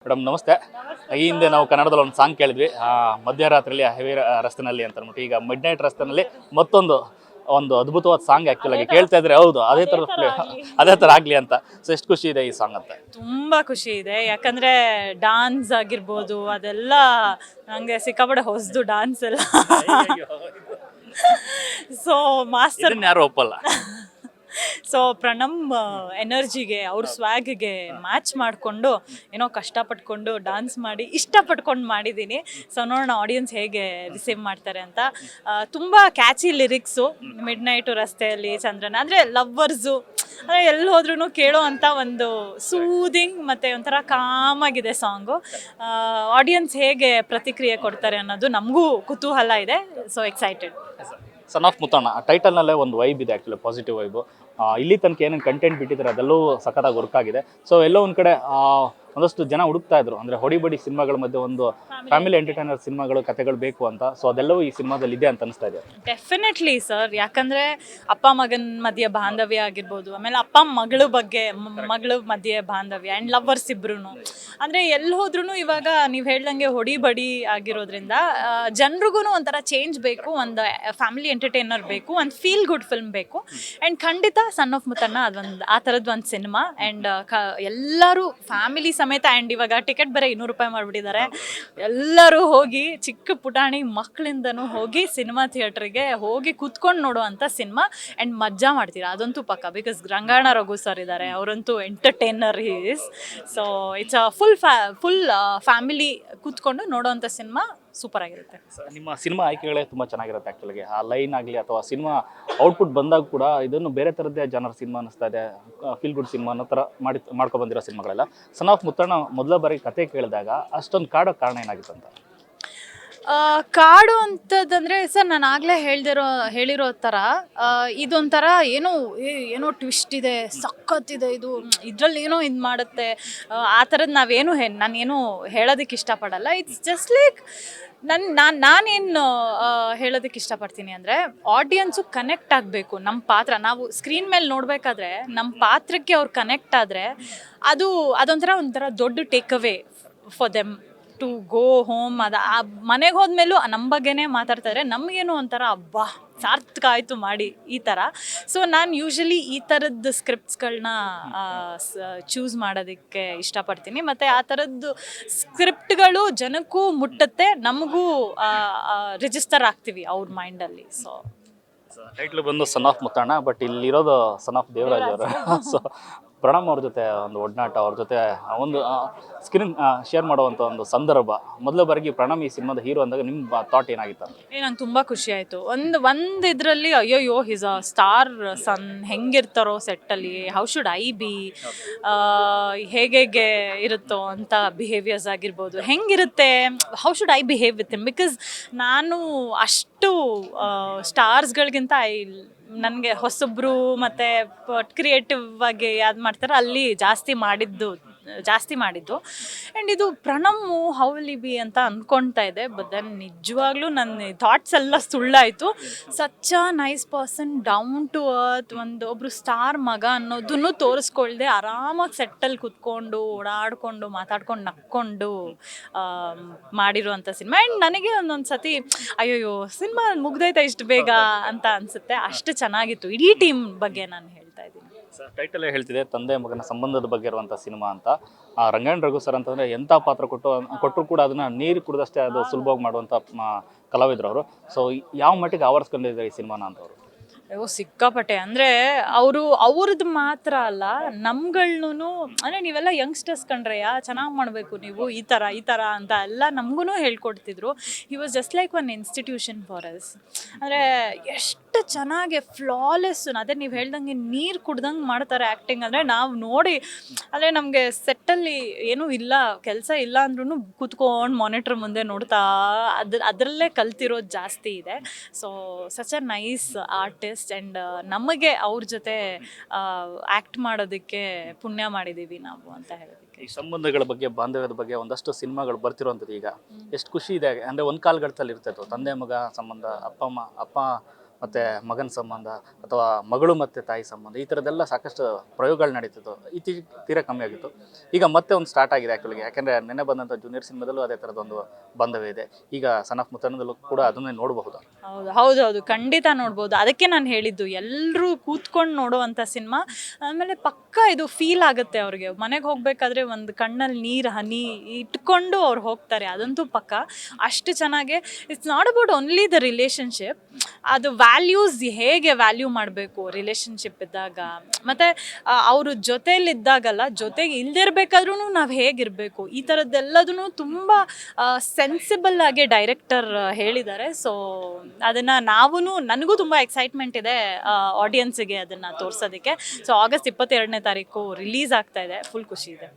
Madam ನಮಸ್ತೆ. ಈ ಹಿಂದೆ ನಾವು ಕನ್ನಡದಲ್ಲಿ ಒಂದು ಸಾಂಗ್ ಕೇಳಿದ್ವಿ, ಮಧ್ಯರಾತ್ರಿಯಲ್ಲಿ ಹೆವಿ ರಸ್ತೆನಲ್ಲಿ ಅಂತ ಅಂದ್ಬಿಟ್ಟು. ಈಗ ಮಿಡ್ ನೈಟ್ ರಸ್ತೆನಲ್ಲಿ ಮತ್ತೊಂದು ಒಂದು ಅದ್ಭುತವಾದ ಸಾಂಗ್ ಆ್ಯಕ್ಚುಲ್ ಆಗಿ ಕೇಳ್ತಾ ಇದ್ರೆ ಹೌದು ಅದೇ ಥರ ಆಗಲಿ ಅಂತ. ಸೊ ಎಷ್ಟು ಖುಷಿ ಇದೆ ಈ ಸಾಂಗ್ ಅಂತ? ತುಂಬಾ ಖುಷಿ ಇದೆ, ಯಾಕಂದ್ರೆ ಡಾನ್ಸ್ ಆಗಿರ್ಬೋದು ಅದೆಲ್ಲ ನಂಗೆ ಸಿಕ್ಕಾಪಟ್ಟೆ ಹೊಸದು ಡಾನ್ಸ್ ಎಲ್ಲ. ಸೊ ಮಾಸ್ಟರ್ ಯಾರು ಒಪ್ಪಲ್ಲ. ಸೊ ಪ್ರಣಮ್ ಎನರ್ಜಿಗೆ ಅವ್ರ ಸ್ವ್ಯಾಗ್ಗೆ ಮ್ಯಾಚ್ ಮಾಡಿಕೊಂಡು ಏನೋ ಕಷ್ಟಪಟ್ಕೊಂಡು ಡಾನ್ಸ್ ಮಾಡಿ ಇಷ್ಟಪಟ್ಕೊಂಡು ಮಾಡಿದ್ದೀನಿ. ಸೊ ನೋಡೋಣ ಆಡಿಯನ್ಸ್ ಹೇಗೆ ರಿಸೀವ್ ಮಾಡ್ತಾರೆ ಅಂತ. ತುಂಬ ಕ್ಯಾಚಿ ಲಿರಿಕ್ಸು, ಮಿಡ್ ನೈಟು ರಸ್ತೆಯಲ್ಲಿ ಚಂದ್ರನ ಅಂದರೆ ಲವ್ವರ್ಸು ಅಂದರೆ ಎಲ್ಲಿ ಹೋದ್ರೂ ಕೇಳೋ ಅಂಥ ಒಂದು ಸೂದಿಂಗ್ ಮತ್ತು ಒಂಥರ ಕಾಮಾಗಿದೆ ಸಾಂಗು. ಆಡಿಯನ್ಸ್ ಹೇಗೆ ಪ್ರತಿಕ್ರಿಯೆ ಕೊಡ್ತಾರೆ ಅನ್ನೋದು ನಮಗೂ ಕುತೂಹಲ ಇದೆ. So excited. Son of Muttanna ಟೈಟಲ್ನಲ್ಲೇ ಒಂದು ವೈಬ್ ಇದೆ, ಆ್ಯಕ್ಚುಲಿ ಪಾಸಿಟಿವ್ ವೈಬು. ಇಲ್ಲಿ ತನಕ ಏನೇನು ಕಂಟೆಂಟ್ ಬಿಟ್ಟಿದ್ದಾರೆ ಅದೆಲ್ಲವೂ ಸಖತ್ತಾಗಿ ವರ್ಕ್ ಆಗಿದೆ. ಸೊ ಎಲ್ಲೋ ಒಂದು ಕಡೆ ಒಂದಷ್ಟು ಜನ ಹುಡುಕ್ತಾ ಇದ್ರು, ಅಂದರೆ ಹೊಡಿಬಡಿ ಸಿನಿಮಾಗಳ ಮಧ್ಯೆ ಒಂದು ಫ್ಯಾಮಿಲಿ ಎಂಟರ್ಟೈನರ್ ಸಿನಿಮಾಗಳು ಕಥೆಗಳು ಬೇಕು ಅಂತ. ಸೊ ಅದೆಲ್ಲವೂ ಈ ಸಿನಿಮಾದಲ್ಲಿ ಇದೆ ಅಂತ ಅನಿಸ್ತಾ ಇದೆ. ಡೆಫಿನೆಟ್ಲಿ ಸರ್, ಯಾಕಂದರೆ ಅಪ್ಪ ಮಗನ ಮಧ್ಯೆ ಬಾಂಧವ್ಯ ಆಗಿರ್ಬೋದು, ಆಮೇಲೆ ಅಪ್ಪ ಮಗಳ ಮಧ್ಯೆ ಬಾಂಧವ್ಯ ಆ್ಯಂಡ್ ಲವ್ವರ್ಸ್ ಇಬ್ರು. ಅಂದರೆ ಎಲ್ಲಿ ಹೋದ್ರೂ ಇವಾಗ ನೀವು ಹೇಳ್ದಂಗೆ ಹೊಡಿಬಡಿ ಆಗಿರೋದ್ರಿಂದ ಜನರಿಗೂ ಒಂಥರ ಚೇಂಜ್ ಬೇಕು, ಒಂದು ಫ್ಯಾಮಿಲಿ ಎಂಟರ್ಟೈನರ್ ಬೇಕು, ಒಂದು ಫೀಲ್ ಗುಡ್ ಫಿಲ್ಮ್ ಬೇಕು. ಆ್ಯಂಡ್ ಖಂಡಿತ ಸನ್ ಆಫ್ ಮುತ್ತಣ್ಣ ಅದೊಂದು ಆ ಥರದ್ದು ಒಂದು ಸಿನಿಮಾ. ಆ್ಯಂಡ್ ಎಲ್ಲರೂ ಫ್ಯಾಮಿಲಿ ಸಮೇತ, ಆ್ಯಂಡ್ ಇವಾಗ ಟಿಕೆಟ್ ಬೇರೆ 200 ರೂಪಾಯಿ ಮಾಡಿಬಿಟ್ಟಿದ್ದಾರೆ. ಎಲ್ಲರೂ ಹೋಗಿ ಚಿಕ್ಕ ಪುಟಾಣಿ ಮಕ್ಕಳಿಂದನೂ ಹೋಗಿ ಸಿನಿಮಾ ಥಿಯೇಟ್ರಿಗೆ ಹೋಗಿ ಕೂತ್ಕೊಂಡು ನೋಡುವಂಥ ಸಿನಿಮಾ. ಆ್ಯಂಡ್ ಮಜಾ ಮಾಡ್ತೀರಾ ಅದಂತೂ ಪಕ್ಕ, ಬಿಕಾಸ್ ರಂಗಾಯಣ ರಘು ಸರ್ ಇದ್ದಾರೆ, ಅವರಂತೂ entertainer is. So it's full family ಕೂತ್ಕೊಂಡು ನೋಡೋವಂಥ ಸಿನಿಮಾ. ಸೂಪರ್ ಆಗಿರುತ್ತೆ. ನಿಮ್ಮ ಸಿನಿಮಾ ಆಯ್ಕೆಗಳೇ ತುಂಬ ಚೆನ್ನಾಗಿರುತ್ತೆ ಆ್ಯಕ್ಚುಲಿಗೆ. ಆ ಲೈನ್ ಆಗಲಿ ಅಥವಾ ಸಿನಿಮಾ ಔಟ್ಪುಟ್ ಬಂದಾಗ ಕೂಡ ಇದನ್ನು ಬೇರೆ ಥರದ್ದೇ ಜನರ ಸಿನಿಮಾ ಅನ್ನಿಸ್ತಾ ಇದೆ, ಫೀಲ್ ಗುಡ್ ಸಿನಿಮಾ ಅನ್ನೋ ಥರ ಮಾಡ್ಕೊಂಡು ಬಂದಿರೋ ಸಿನಿಮಾಗಳೆಲ್ಲ. ಸನ್ ಆಫ್ ಮುತ್ತಣ್ಣ ಮೊದಲ ಬಾರಿ ಕತೆ ಕೇಳಿದಾಗ ಅಷ್ಟೊಂದು ಕಾಡೋ ಕಾರಣ ಏನಾಗಿತ್ತು ಅಂತ? ಕಾಡು ಅಂತದಂದರೆ ಸರ್, ನಾನು ಆಗಲೇ ಹೇಳಿರೋ ಥರ ಇದೊಂಥರ ಏನೋ ಟ್ವಿಸ್ಟ್ ಇದೆ, ಸಖತ್ತಿದೆ, ಇದರಲ್ಲಿ ಏನೋ ಇದು ಮಾಡುತ್ತೆ ಆ ಥರದ್ದು ನಾನೇನು ಹೇಳೋದಕ್ಕೆ ಇಷ್ಟಪಡಲ್ಲ. ಇಟ್ಸ್ ಜಸ್ಟ್ ಲೈಕ್ ನಾನೇನು ಹೇಳೋದಕ್ಕೆ ಇಷ್ಟಪಡ್ತೀನಿ ಅಂದರೆ, ಆಡಿಯನ್ಸು ಕನೆಕ್ಟ್ ಆಗಬೇಕು ನಮ್ಮ ಪಾತ್ರ. ನಾವು ಸ್ಕ್ರೀನ್ ಮೇಲೆ ನೋಡಬೇಕಾದ್ರೆ ನಮ್ಮ ಪಾತ್ರಕ್ಕೆ ಅವ್ರು ಕನೆಕ್ಟ್ ಆದರೆ ಅದೊಂಥರ ದೊಡ್ಡ take away for them to go home. ಮನೆಗೆ ಹೋದ್ಮೇಲೂ ನಮ್ಮ ಬಗ್ಗೆನೇ ಮಾತಾಡ್ತಾರೆ, ನಮಗೇನು ಒಂಥರ ಅಬ್ಬಾ ಸಾರ್ಥಕ ಆಯಿತು ಮಾಡಿ ಈ ಥರ. ಸೊ ನಾನು ಯೂಶ್ವಲಿ ಈ ಥರದ್ದು ಸ್ಕ್ರಿಪ್ಟ್ಸ್ಗಳನ್ನ ಚೂಸ್ ಮಾಡೋದಕ್ಕೆ ಇಷ್ಟಪಡ್ತೀನಿ. ಮತ್ತು ಆ ಥರದ್ದು ಸ್ಕ್ರಿಪ್ಟ್ಗಳು ಜನಕ್ಕೂ ಮುಟ್ಟುತ್ತೆ, ನಮಗೂ ರಿಜಿಸ್ಟರ್ ಆಗ್ತೀವಿ ಅವ್ರ ಮೈಂಡಲ್ಲಿ. ಸೊ ಟೈಟ್ಲ್ ಬಂದು ಸನ್ ಆಫ್ ಮುತ್ತಣ್ಣ, ಬಟ್ ಇಲ್ಲಿರೋದು ಸನ್ ಆಫ್ ದೇವರಾಜ್ ಅವರು. ಸೊ ಪ್ರಣಮ್ ಅವ್ರ ಜೊತೆ ಒಂದು ಒಡನಾಟ, ಅವ್ರ ಜೊತೆ ಒಂದು ಸ್ಕ್ರೀನ್ ಶೇರ್ ಮಾಡುವಂಥ ಒಂದು ಸಂದರ್ಭ, ಮೊದಲ ಬಾರಿಗೆ ಪ್ರಣಮ್ ಈ ಸಿನಿಮಾದ ಹೀರೋ ಅಂದಾಗ ನಿಮ್ಮ ಥಾಟ್ ಏನಾಗಿತ್ತು ಅಂತ? ನಂಗೆ ತುಂಬ ಖುಷಿ ಆಯಿತು. ಒಂದು ಇದರಲ್ಲಿ ಅಯ್ಯೋ ಹಿಸ್ ಅ ಸ್ಟಾರ್ ಸನ್, ಹೆಂಗಿರ್ತಾರೋ ಸೆಟ್ಟಲ್ಲಿ, ಹೌ ಶುಡ್ ಐ ಬಿ, ಹೇಗೆ ಇರುತ್ತೋ ಅಂತ ಬಿಹೇವಿಯರ್ಸ್ ಆಗಿರ್ಬೋದು, ಹೆಂಗಿರುತ್ತೆ, how should I behave with him. Because ನಾನು ಅಷ್ಟು ಸ್ಟಾರ್ಸ್ಗಳಿಗಿಂತ ನನಗೆ ಹೊಸಬ್ರು ಮತ್ತು ಕ್ರಿಯೇಟಿವ್ ಆಗಿ ಯಾವ್ದು ಮಾಡ್ತಾರೆ ಅಲ್ಲಿ ಜಾಸ್ತಿ ಮಾಡಿದ್ದು. ಆ್ಯಂಡ್ ಇದು ಪ್ರಣಮ್ ಹೌಲಿ ಬಿ ಅಂತ ಅಂದ್ಕೊಳ್ತಾ ಇದೆ. ಬಟ್ ದೆನ್ ನಿಜವಾಗ್ಲೂ ನನ್ನ ಥಾಟ್ಸ್ ಎಲ್ಲ ಸುಳ್ಳಾಯಿತು. Such a nice person, down to earth, ಒಬ್ಬರು ಸ್ಟಾರ್ ಮಗ ಅನ್ನೋದನ್ನು ತೋರಿಸ್ಕೊಳ್ದೆ ಆರಾಮಾಗಿ ಸೆಟ್ಟಲ್ಲಿ ಕುತ್ಕೊಂಡು ಓಡಾಡಿಕೊಂಡು ಮಾತಾಡ್ಕೊಂಡು ನಕ್ಕೊಂಡು ಮಾಡಿರುವಂಥ ಸಿನಿಮಾ. ಆ್ಯಂಡ್ ನನಗೆ ಒಂದೊಂದು ಸತಿ ಅಯ್ಯೋ ಸಿನಿಮಾ ಮುಗ್ದೈತೆ ಇಷ್ಟು ಬೇಗ ಅಂತ ಅನಿಸುತ್ತೆ. ಅಷ್ಟು ಚೆನ್ನಾಗಿತ್ತು. ಇಡೀ ಟೀಮ್ ಬಗ್ಗೆ ನಾನು ಹೇಳ್ತಾ ಇದ್ದೀನಿ. ಟೈಟಲೇ ಹೇಳ್ತಿದೆ ತಂದೆ ಮಗನ ಸಂಬಂಧದ ಬಗ್ಗೆ ಇರುವಂಥ ಸಿನಿಮಾ ಅಂತ. ರಂಗಾಯಣ ರಘು ಸರ್ ಅಂತಂದರೆ ಎಂಥ ಪಾತ್ರ ಕೊಟ್ಟರು ಕೂಡ ಅದನ್ನು ನೀರು ಕುಡಿದಷ್ಟೇ ಅದು ಸುಲಭವಾಗಿ ಮಾಡುವಂಥ ಕಲಾವಿದರು ಅವರು. ಸೊ ಯಾವ ಮಟ್ಟಿಗೆ ಆವರಿಸ್ಕೊಂಡಿದ್ದಾರೆ ಈ ಸಿನಿಮಾನ ಅಂತವರು? ಸಿಕ್ಕಾಪಟ್ಟೆ. ಅಂದರೆ ಅವ್ರದ್ದು ಮಾತ್ರ ಅಲ್ಲ, ನಮ್ಗಳ್ನೂ ಅಂದರೆ ನೀವೆಲ್ಲ ಯಂಗ್ಸ್ಟರ್ಸ್ ಕಂಡ್ರೆಯಾ ಚೆನ್ನಾಗಿ ಮಾಡಬೇಕು ನೀವು ಈ ಥರ ಅಂತ ಎಲ್ಲ ನಮಗೂ ಹೇಳ್ಕೊಡ್ತಿದ್ರು. He was just like one institution for us. ಅಂದರೆ ಎಷ್ಟು ಚೆನ್ನಾಗಿ ಫ್ಲಾಲೆಸ್, ಅದೇ ನೀವು ಹೇಳ್ದಂಗೆ ನೀರು ಕುಡ್ದಂಗೆ ಮಾಡ್ತಾರೆ ಆ್ಯಕ್ಟಿಂಗ್. ಅಂದರೆ ನಾವು ನೋಡಿ, ಅಂದರೆ ನಮಗೆ ಸೆಟ್ಟಲ್ಲಿ ಏನೂ ಇಲ್ಲ, ಕೆಲಸ ಇಲ್ಲ ಅಂದ್ರೂ ಕೂತ್ಕೊಂಡು ಮಾನಿಟ್ರ್ ಮುಂದೆ ನೋಡ್ತಾ ಅದರಲ್ಲೇ ಕಲ್ತಿರೋದು ಜಾಸ್ತಿ ಇದೆ. So such a nice artist. And ನಮಗೆ ಅವ್ರ ಜೊತೆ ಆ್ಯಕ್ಟ್ ಮಾಡೋದಕ್ಕೆ ಪುಣ್ಯ ಮಾಡಿದ್ದೀವಿ ನಾವು ಅಂತ ಹೇಳೋದಕ್ಕೆ. ಈ ಸಂಬಂಧಗಳ ಬಗ್ಗೆ, ಬಾಂಧವ್ಯದ ಬಗ್ಗೆ ಒಂದಷ್ಟು ಸಿನಿಮಾಗಳು ಬರ್ತಿರುವಂಥದ್ದು ಈಗ ಎಷ್ಟು ಖುಷಿ ಇದೆ. ಅಂದರೆ ಒಂದು ಕಾಲಘಟ್ಟದಲ್ಲಿ ಇರ್ತಾಯಿತ್ತು ತಂದೆ ಮಗ ಸಂಬಂಧ, ಅಪ್ಪ ಮತ್ತು ಮಗನ ಸಂಬಂಧ ಅಥವಾ ಮಗಳು ಮತ್ತು ತಾಯಿ ಸಂಬಂಧ ಈ ಥರದ್ದೆಲ್ಲ ಸಾಕಷ್ಟು ಪ್ರಯೋಗಗಳು ನಡೀತಿತ್ತು. ಇತ್ತೀಚೆಗೆ ತೀರಾ ಕಮ್ಮಿ ಆಗಿತ್ತು. ಈಗ ಮತ್ತೆ ಒಂದು ಸ್ಟಾರ್ಟ್ ಆಗಿದೆ ಆ್ಯಕ್ಚುಲಿಗೆ. ಯಾಕೆಂದರೆ ನೆನ್ನೆ ಬಂದಂಥ ಜೂನಿಯರ್ ಸಿನಿಮಾದಲ್ಲೂ ಅದೇ ಥರದೊಂದು ಬಾಂಧವ್ಯ ಇದೆ. ಈಗ ಸನ್ ಆಫ್ ಮುತ್ತಣ್ಣದಲ್ಲೂ ಕೂಡ ಅದನ್ನೇ ನೋಡಬಹುದು. ಹೌದು ಖಂಡಿತ ನೋಡ್ಬೋದು. ಅದಕ್ಕೆ ನಾನು ಹೇಳಿದ್ದು ಎಲ್ಲರೂ ಕೂತ್ಕೊಂಡು ನೋಡೋವಂಥ ಸಿನಿಮಾ. ಆಮೇಲೆ ಪಕ್ಕ ಇದು ಫೀಲ್ ಆಗುತ್ತೆ ಅವ್ರಿಗೆ. ಮನೆಗೆ ಹೋಗ್ಬೇಕಾದ್ರೆ ಒಂದು ಕಣ್ಣಲ್ಲಿ ನೀರು ಹನಿ ಇಟ್ಕೊಂಡು ಅವ್ರು ಹೋಗ್ತಾರೆ, ಅದಂತೂ ಪಕ್ಕ. ಅಷ್ಟು ಚೆನ್ನಾಗೆ it's not about only the relationship, ಅದು ವ್ಯಾಲ್ಯೂಸ್ ಹೇಗೆ ವ್ಯಾಲ್ಯೂ ಮಾಡಬೇಕು ರಿಲೇಷನ್ಶಿಪ್ ಇದ್ದಾಗ, ಮತ್ತು ಅವರು ಜೊತೆಯಲ್ಲಿದ್ದಾಗಲ್ಲ, ಜೊತೆಗೆ ಇಲ್ದಿರ್ಬೇಕಾದ್ರೂ ನಾವು ಹೇಗಿರಬೇಕು, ಈ ಥರದ್ದೆಲ್ಲದೂ ತುಂಬ ಸೆನ್ಸಿಬಲ್ ಆಗಿ ಡೈರೆಕ್ಟರ್ ಹೇಳಿದ್ದಾರೆ. ಸೊ ಅದನ್ನು ನನಗೂ ತುಂಬ ಎಕ್ಸೈಟ್ಮೆಂಟ್ ಇದೆ ಆಡಿಯನ್ಸಿಗೆ ಅದನ್ನು ತೋರಿಸೋದಕ್ಕೆ. ಸೊ ಆಗಸ್ಟ್ 22ನೇ ತಾರೀಕು ರಿಲೀಸ್ ಆಗ್ತಾ ಇದೆ. ಫುಲ್ ಖುಷಿ ಇದೆ.